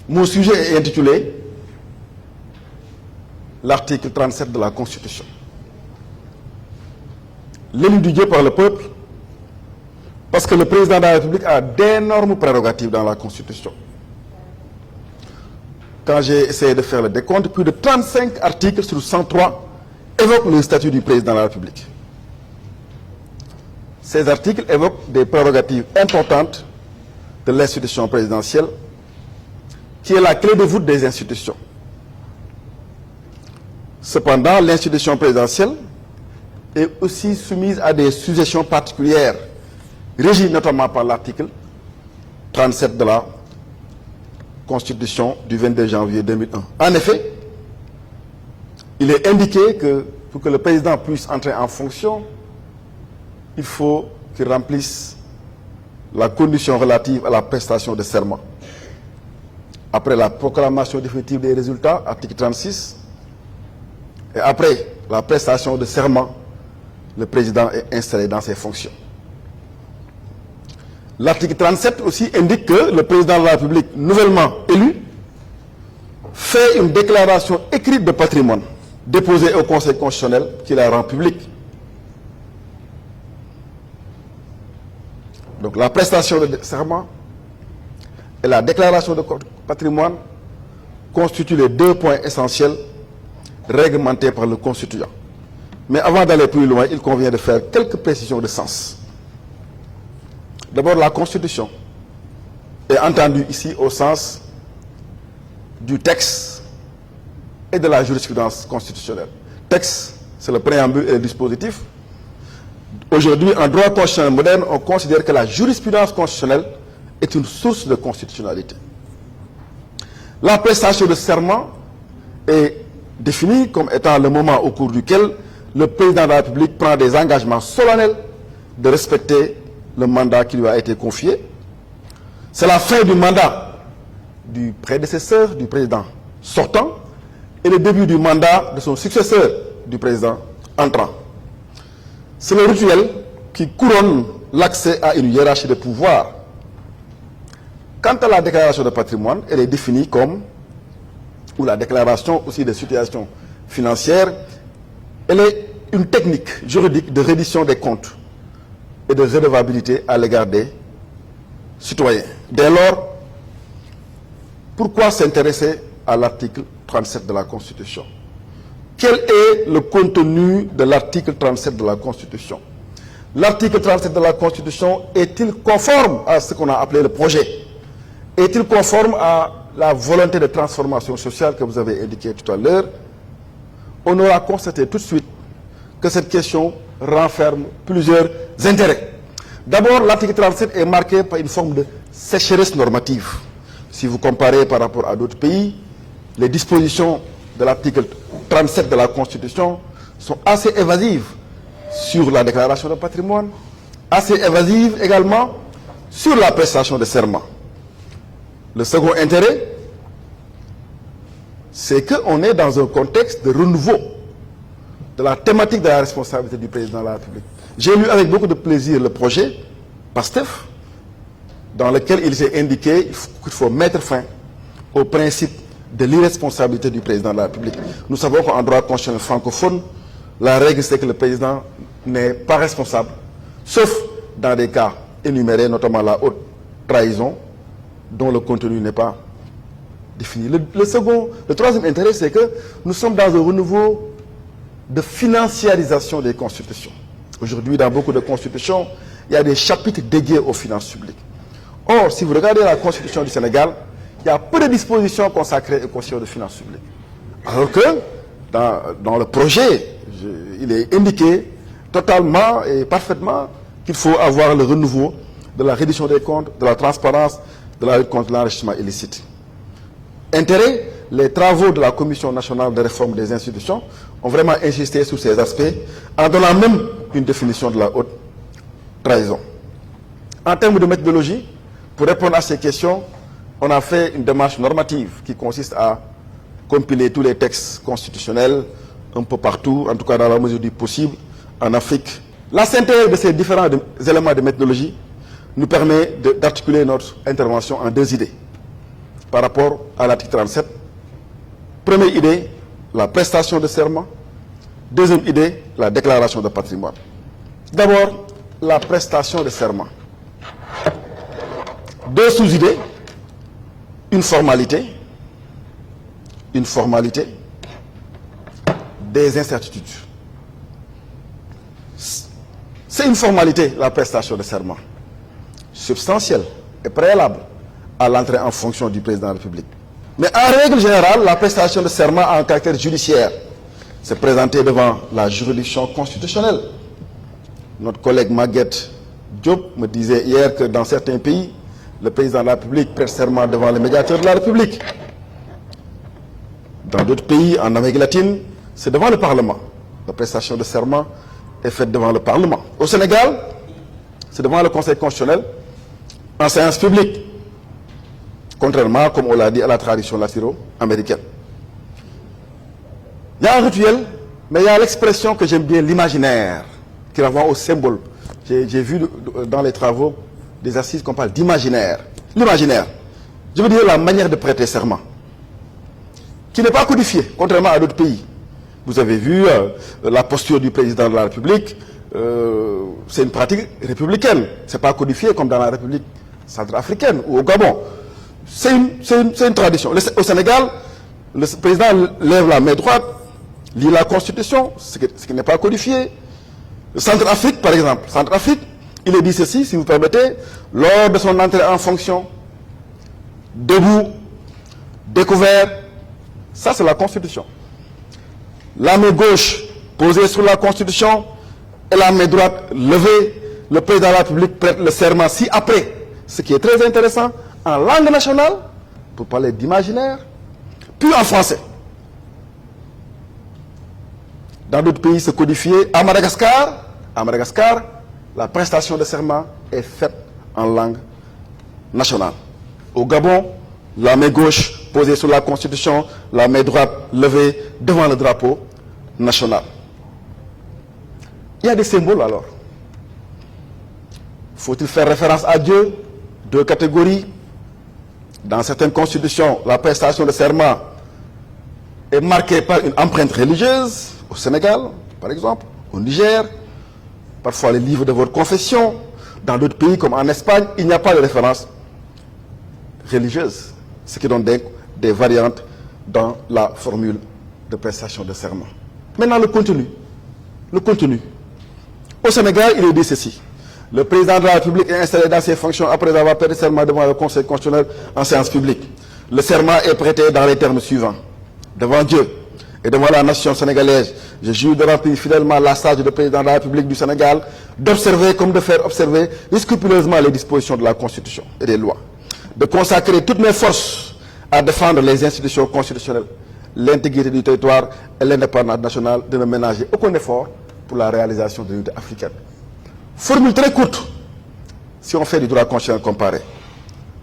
Mon sujet est intitulé l'article 37 de la Constitution. L'élu du Dieu par le peuple, parce que le président de la République a d'énormes prérogatives dans la Constitution. Quand j'ai essayé de faire le décompte, plus de 35 articles sur 103 évoquent le statut du président de la République. Ces articles évoquent des prérogatives importantes de l'institution présidentielle, qui est la clé de voûte des institutions. Cependant, l'institution présidentielle est aussi soumise à des sujétions particulières, régies notamment par l'article 37 de la Constitution du 22 janvier 2001. En effet, il est indiqué que pour que le président puisse entrer en fonction, il faut qu'il remplisse la condition relative à la prestation de serment. Après la proclamation définitive des résultats, article 36, et après la prestation de serment, le président est installé dans ses fonctions. L'article 37 aussi indique que le président de la République, nouvellement élu, fait une déclaration écrite de patrimoine déposée au Conseil constitutionnel qui la rend publique. Donc la prestation de serment et la déclaration de patrimoine constituent les deux points essentiels réglementés par le Constituant. Mais avant d'aller plus loin, il convient de faire quelques précisions de sens. D'abord, la Constitution est entendue ici au sens du texte et de la jurisprudence constitutionnelle. Texte, c'est le préambule et le dispositif. Aujourd'hui, en droit constitutionnel moderne, on considère que la jurisprudence constitutionnelle est une source de constitutionnalité. La prestation de serment est définie comme étant le moment au cours duquel le président de la République prend des engagements solennels de respecter le mandat qui lui a été confié. C'est la fin du mandat du prédécesseur du président sortant et le début du mandat de son successeur du président entrant. C'est le rituel qui couronne l'accès à une hiérarchie de pouvoir. Quant à la déclaration de patrimoine, elle est définie comme, ou la déclaration aussi de situation financière, elle est une technique juridique de reddition des comptes et de redevabilité à l'égard des citoyens. Dès lors, pourquoi s'intéresser à l'article 37 de la Constitution? Quel est le contenu de l'article 37 de la Constitution? L'article 37 de la Constitution est-il conforme à ce qu'on a appelé le projet? Est-il conforme à la volonté de transformation sociale que vous avez indiquée tout à l'heure? On aura constaté tout de suite que cette question renferme plusieurs intérêts. D'abord, l'article 37 est marqué par une forme de sécheresse normative. Si vous comparez par rapport à d'autres pays, les dispositions de l'article 37 de la Constitution sont assez évasives sur la déclaration de patrimoine, assez évasives également sur la prestation de serment. Le second intérêt, c'est qu'on est dans un contexte de renouveau de la thématique de la responsabilité du président de la République. J'ai lu avec beaucoup de plaisir le projet PASTEF, dans lequel il s'est indiqué qu'il faut mettre fin au principe de l'irresponsabilité du président de la République. Nous savons qu'en droit constitutionnel francophone, la règle c'est que le président n'est pas responsable, sauf dans des cas énumérés, notamment la haute trahison, dont le contenu n'est pas défini. Le troisième intérêt, c'est que nous sommes dans un renouveau de financiarisation des constitutions. Aujourd'hui, dans beaucoup de constitutions, il y a des chapitres dédiés aux finances publiques. Or, si vous regardez la Constitution du Sénégal, il y a peu de dispositions consacrées aux questions de finances publiques. Alors que, dans le projet, il est indiqué totalement et parfaitement qu'il faut avoir le renouveau de la reddition des comptes, de la transparence, de la lutte contre l'enrichissement illicite. Intérêt, les travaux de la Commission nationale de réforme des institutions ont vraiment insisté sur ces aspects en donnant même une définition de la haute trahison. En termes de méthodologie, pour répondre à ces questions, on a fait une démarche normative qui consiste à compiler tous les textes constitutionnels un peu partout, en tout cas dans la mesure du possible, en Afrique La synthèse de ces différents éléments de méthodologie nous permet d'articuler notre intervention en deux idées par rapport à l'article 37. Première idée, la prestation de serment. Deuxième idée, la déclaration de patrimoine. D'abord, la prestation de serment. Deux sous-idées, une formalité, des incertitudes. C'est une formalité, la prestation de serment, substantielle et préalable à l'entrée en fonction du président de la République. Mais en règle générale, la prestation de serment a un caractère judiciaire. C'est présenté devant la juridiction constitutionnelle. Notre collègue Maguette Diop me disait hier que dans certains pays, le président de la République prête serment devant le médiateur de la République. Dans d'autres pays, en Amérique latine, c'est devant le Parlement. La prestation de serment est faite devant le Parlement. Au Sénégal, c'est devant le Conseil constitutionnel, en séance publique, contrairement, comme on l'a dit, à la tradition latino-américaine. Il y a un rituel, mais il y a l'expression que j'aime bien, l'imaginaire, qui renvoie au symbole. J'ai vu dans les travaux des assises qu'on parle d'imaginaire. L'imaginaire, je veux dire la manière de prêter serment, qui n'est pas codifiée, contrairement à d'autres pays. Vous avez vu la posture du président de la République, c'est une pratique républicaine. Ce n'est pas codifié comme dans la République centrafricaine ou au Gabon. C'est une tradition. Au Sénégal, le président lève la main droite, lit la Constitution, ce qui n'est pas codifié. Le Centrafrique, par exemple, il est dit ceci, si vous permettez, lors de son entrée en fonction, debout, découvert, ça c'est la Constitution. La main gauche posée sur la Constitution et la main droite levée, le président de la République prête le serment ci-après. Ce qui est très intéressant, en langue nationale, pour parler d'imaginaire, puis en français. Dans d'autres pays, c'est codifié. À Madagascar, la prestation de serment est faite en langue nationale. Au Gabon, la main gauche posée sur la Constitution, la main droite levée devant le drapeau national. Il y a des symboles alors. Faut-il faire référence à Dieu? Deux catégories. Dans certaines constitutions, la prestation de serment est marquée par une empreinte religieuse. Au Sénégal, par exemple, au Niger, parfois les livres de votre confession. Dans d'autres pays, comme en Espagne, il n'y a pas de référence religieuse. Ce qui donne des variantes dans la formule de prestation de serment. Maintenant, le contenu. Au Sénégal, il est dit ceci. Le président de la République est installé dans ses fonctions après avoir prêté serment devant le Conseil constitutionnel en séance publique. Le serment est prêté dans les termes suivants. Devant Dieu et devant la nation sénégalaise, je jure de remplir fidèlement la charge de président de la République du Sénégal, d'observer comme de faire observer scrupuleusement les dispositions de la Constitution et des lois, de consacrer toutes mes forces à défendre les institutions constitutionnelles, l'intégrité du territoire et l'indépendance nationale, de ne ménager aucun effort pour la réalisation de l'unité africaine. Formule très courte, si on fait du droit constitutionnel comparé.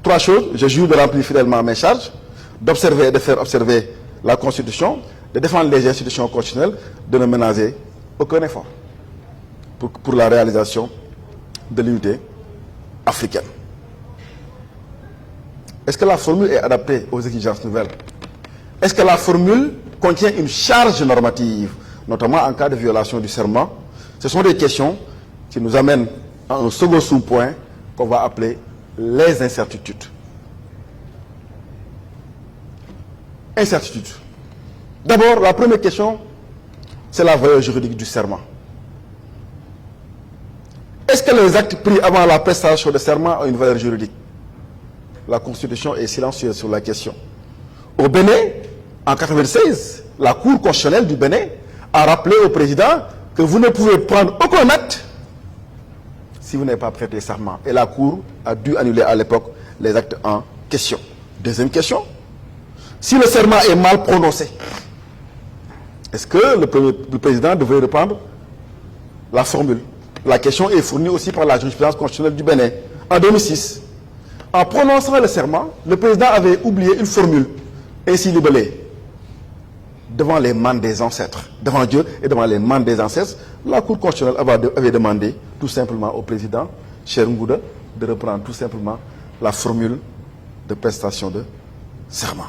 Trois choses: je jure de remplir fidèlement mes charges, d'observer et de faire observer la Constitution, de défendre les institutions constitutionnelles, de ne ménager aucun effort pour la réalisation de l'unité africaine. Est-ce que la formule est adaptée aux exigences nouvelles? Est-ce que la formule contient une charge normative, notamment en cas de violation du serment? Ce sont des questions qui nous amènent à un second sous-point qu'on va appeler les incertitudes. Incertitudes. D'abord, la première question, c'est la valeur juridique du serment. Est-ce que les actes pris avant la prestation de serment ont une valeur juridique? La Constitution est silencieuse sur la question. Au Bénin, en 1996, la Cour constitutionnelle du Bénin a rappelé au président que vous ne pouvez prendre aucun acte si vous n'avez pas prêté serment. Et la Cour a dû annuler à l'époque les actes en question. Deuxième question, si le serment est mal prononcé, est-ce que le président devrait reprendre la formule? La question est fournie aussi par la jurisprudence constitutionnelle du Bénin. En 2006, en prononçant le serment, le président avait oublié une formule ainsi libellée. devant les manes des ancêtres, devant Dieu et devant les manes des ancêtres, la Cour constitutionnelle avait demandé tout simplement au président, cher Ngouda, de reprendre tout simplement la formule de prestation de serment.